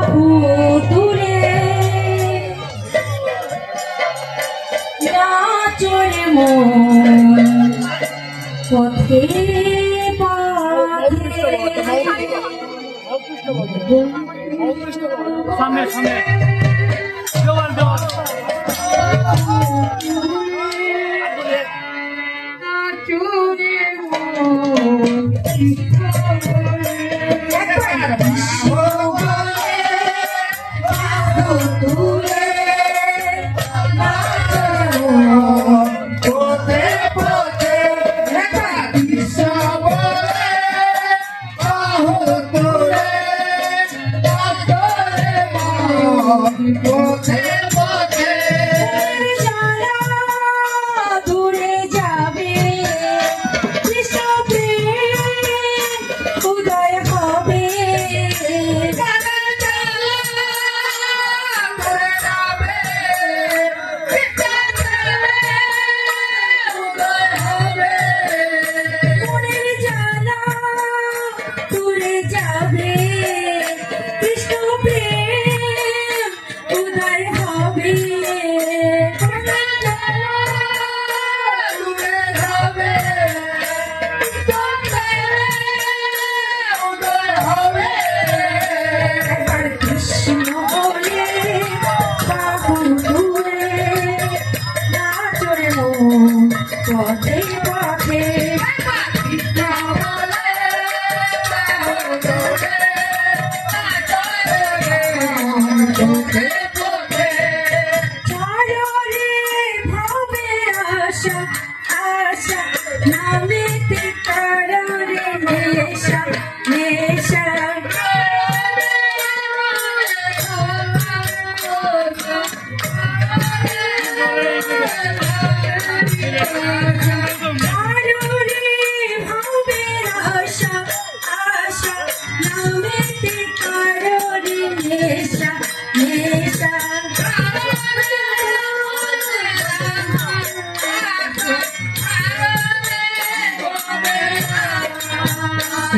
বহু দূরে নাচরে মন পথে সামনে সামনে দেওয়াল দেওয়াল নাচরে মন পথে পথে যারা দূরে যাবে কৃষ্ণ প্রেম উদয় হবে মনের জ্বালা দূরে যাবে কৃষ্ণ প্রেম উদয় হবে একবার কৃষ্ণ বলে বাবু দূরে নাচরে মন পথে পথে চাররে ভাবে আশা আশা নামেতে তাররে নেশা নেশা চাররে ভাবে আশা আশা নামেতে তাররে নেশা নেশা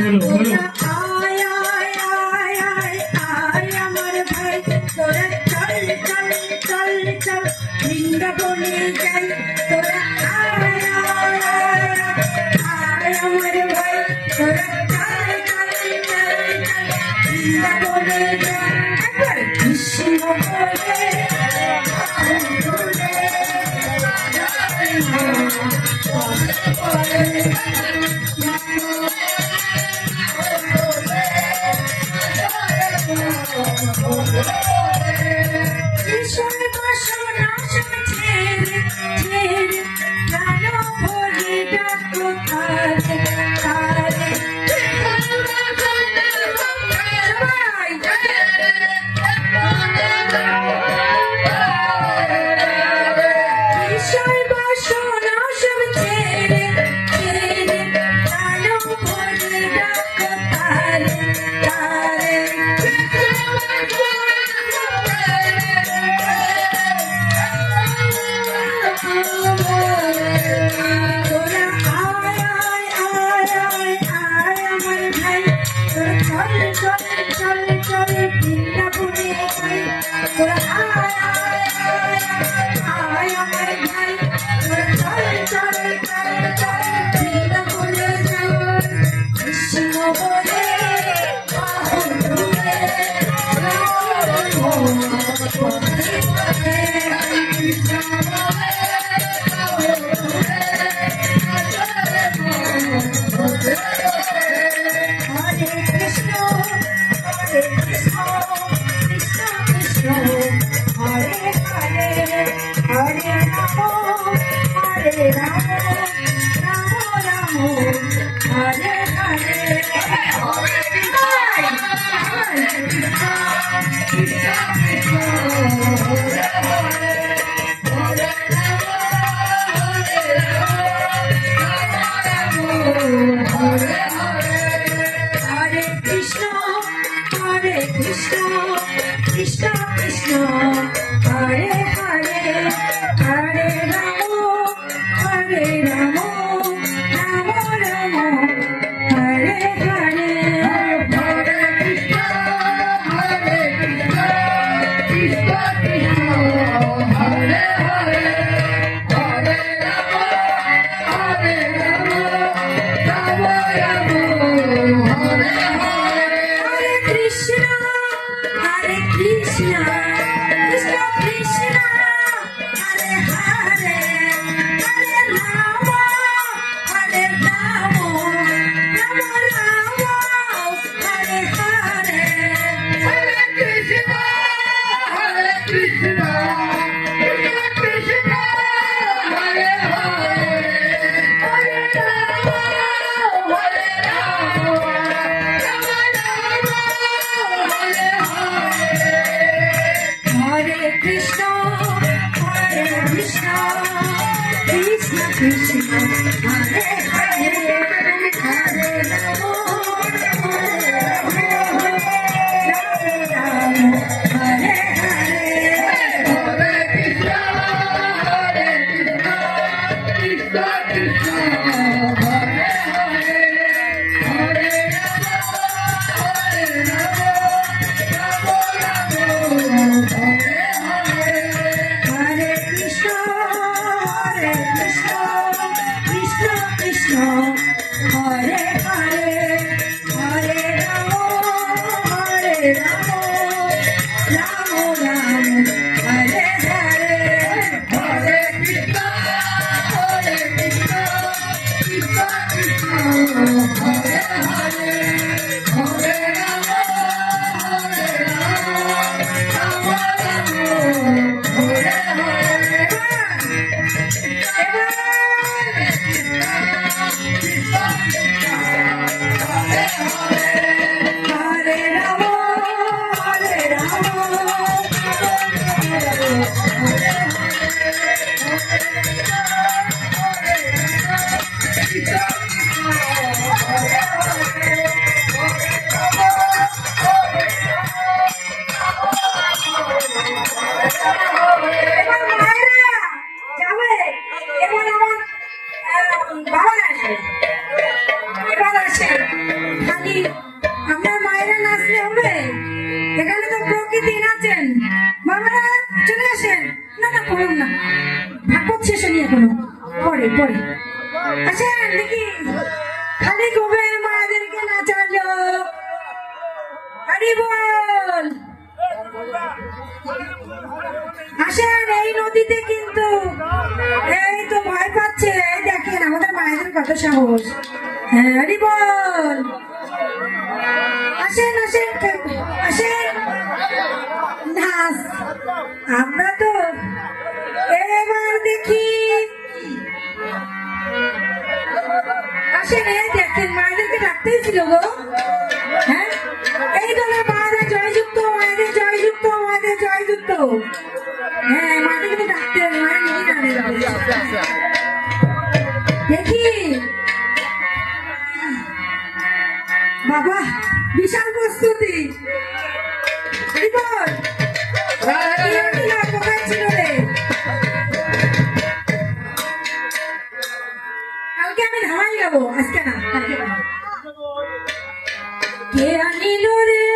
আয় আয় আয় আয় আয় আমার ভাই তোরা চল চল চল চল বৃন্দাবনে যাই তোরা আয় আয় আয় আয় আমার ভাই তোরা চল চল চল চল বৃন্দাবনে যাই একবার কৃষ্ণ বলে বিষয় বাসনা সব ছেড়ে ছেড়ে প্রাণ ভরে ডাকো তারে তারে বিষয় বাসনা সব ছেড়ে ছেড়ে প্রাণ ভরে ডাকো তারে তারে তোরা আয় আয় আয় আয় আয় আমার ভাই তোরা চল চল চল চল বৃন্দাবনে যাই তোরা আয় আয় আয় আয় আমার ভাই তোরা চল চল চল চল বৃন্দাবনে যাই কৃষ্ণ বলে বাহু দূরে পথে পথে Hare Krishna, Krishna Krishna, Hare Hare, Hare Rama, Hare Rama, Rama Rama, Hare Hare. Hare Krishna, Hare Krishna. Krishna Krishna Hare Hare Hare Ram হরে Ram Ram Ram Hare Hare Hare Krishna, Hare Krishna, Krishna Krishna, Hare Hare, Hare Rama, Hare Rama, Rama Rama, Hare Hare. Hare Krishna, Hare Krishna, Krishna Krishna, Hare Hare, Hare Rama, Hare Rama, Rama Rama, Hare Hare. Hare Krishna, Hare Krishna, Krishna Krishna, Hare Hare, Hare Rama, Hare Rama, Rama Rama, Hare Hare. Hare Krishna, Hare Krishna, Krishna Krishna, Hare Hare, Hare Rama, Hare Rama, Rama Rama, Hare Hare. Hare Krishna, Hare Krishna, Krishna Krishna, Hare Hare, Hare Rama, Hare Rama, Rama Rama, Hare Hare. Hare Rama, Hare Rama, এবার মায়েরা যাবে, এবার আমার বাবা আসবে, এবার আসে খালি আমরা মায়েরা নাচলে হবে? এখানে তো প্রকৃতি নাচেন, বাবারা চলে আসেন। না না করুন না, ভাগবত শেষ হয়নি এখনো, পরে পরে আসেন দেখি। খালি গোবে মায়েদেরকে নাচালো, হরি বল। আসেন এই নদীতে, কিন্তু এই তো ভয় পাচ্ছে, এই দেখেন আমাদের মায়েদের কত সাহস। হ্যাঁ হরি বল। আসেন আসেন আসেন, নাচ আমরা তো এবার দেখি। আসেন এই দেখেন মায়েদেরকে ডাকতেই ছিল গো। হ্যাঁ এই দলের মায়েদের জয়যুক্ত, মায়েদের জয়যুক্ত, মায়েদের জয়যুক্ত। হ্যাঁ মায়েদের কিন্তু ডাকতে হবে, মায়ের নিজে না দেখি। বাবা বিশাল প্রস্তুতি, হরি বল। কোথায় ছিল রে? কালকে আমি ধামাই গাবো, আজকে না, কালকে গাবো। কে আনিল রে,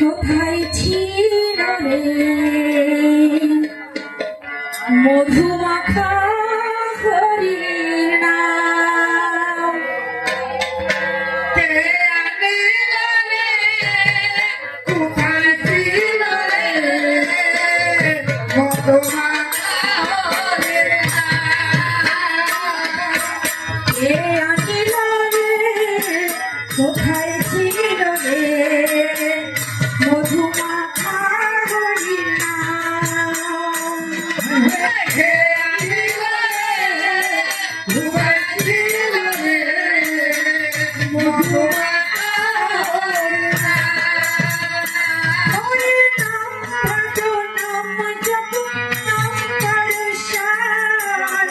কোথায় ছিল রে, মধুমাখা হরির নাম। কে আনিল রে, কোথায় ছিল রে, মধুমাখা হরির নাম। কে আনিল রে, কোথায় ছিল রে, মধুমাখা হরির নাম। কে আনিল রে, কোথায় ছিল রে, মধুমাখা হরির নাম। হরির নাম ভজো, নাম জপ, নাম পরশান।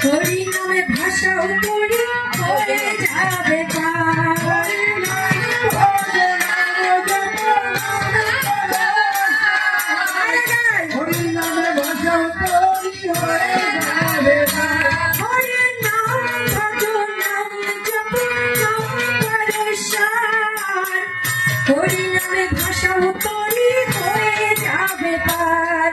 হরি নামে ভাষাও করি, হয়ে যাবে পার। হরি নাম ভজো, নাম জপ, আরে গাই। হরি নামে ভাষা করি হয়ে যাবে পার। হরির নাম ভজো, নাম জপ, নাম পরশান। হরি নামে ভাষাও করি, হয়ে যাবে পার।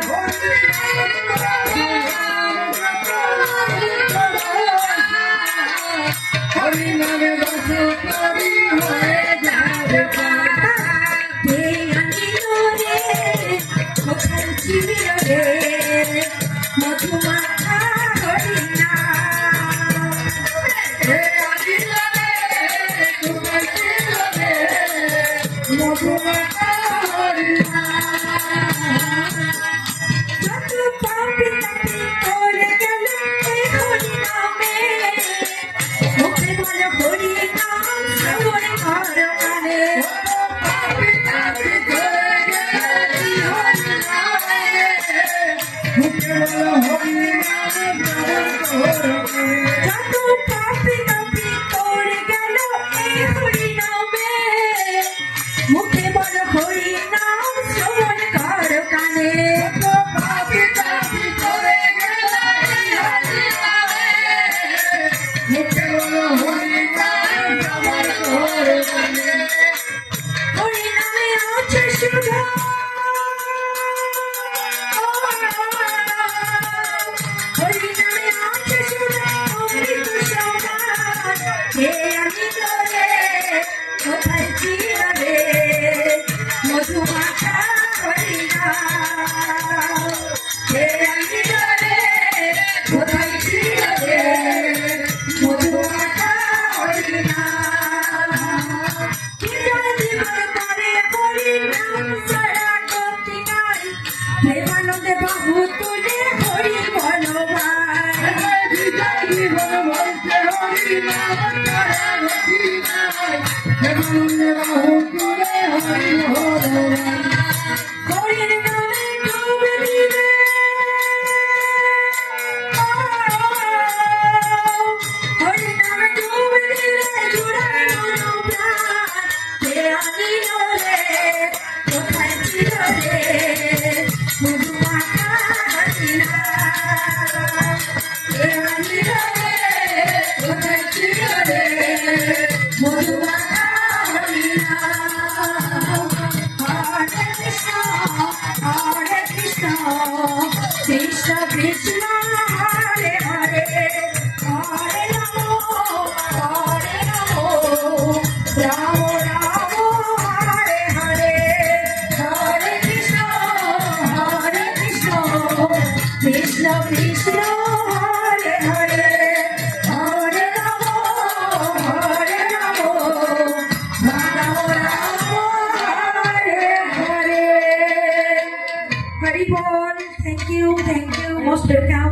হরি নামে ভাষা করি হয়ে যাবে পার। কে আনিল মাতা হরি যত পাপি তাপি করে গেল এই হরি নামে মুখে বলো হরি নাম শ্রবণ করো কানে যত পাপি তাপি করে গেল এই হরি নামে মুখে বলো হরি নাম শ্রবণ করো কানে হরি নামে আছে সুধা হরি নামে আছে সুধা অমৃত সমান হে আমি তোরে কোথায় চিরবে মধু মাখা হরি নাম হে আমি তোরে কোথায় চিরবে মধু মাখা হরি নাম কি জানি জীবন করে হরি নাম সারা গতি নাই প্রেমানন্দে বাহু তুলে হরি বলো ভাই হরির নামে ডুব দিলে হরির নামে ডুব দিলে জুড়াই মনো প্রাণ হে আমি রে কোথায় ছিল রে মধু মাখা হরি নাম হে আমি রে কোথায় ছিল রে মধু মাখা হরি নাম হরে কৃষ্ণ কৃষ্ণ কৃষ্ণ হরে হরে হরে রাম রাম রাম হরে হরে হরে কৃষ্ণ কৃষ্ণ কৃষ্ণ হরে হরে হরে রাম রাম রাম হরে হরে হরি বল থ্যাংক ইউ মোস্ট ওয়েলকাম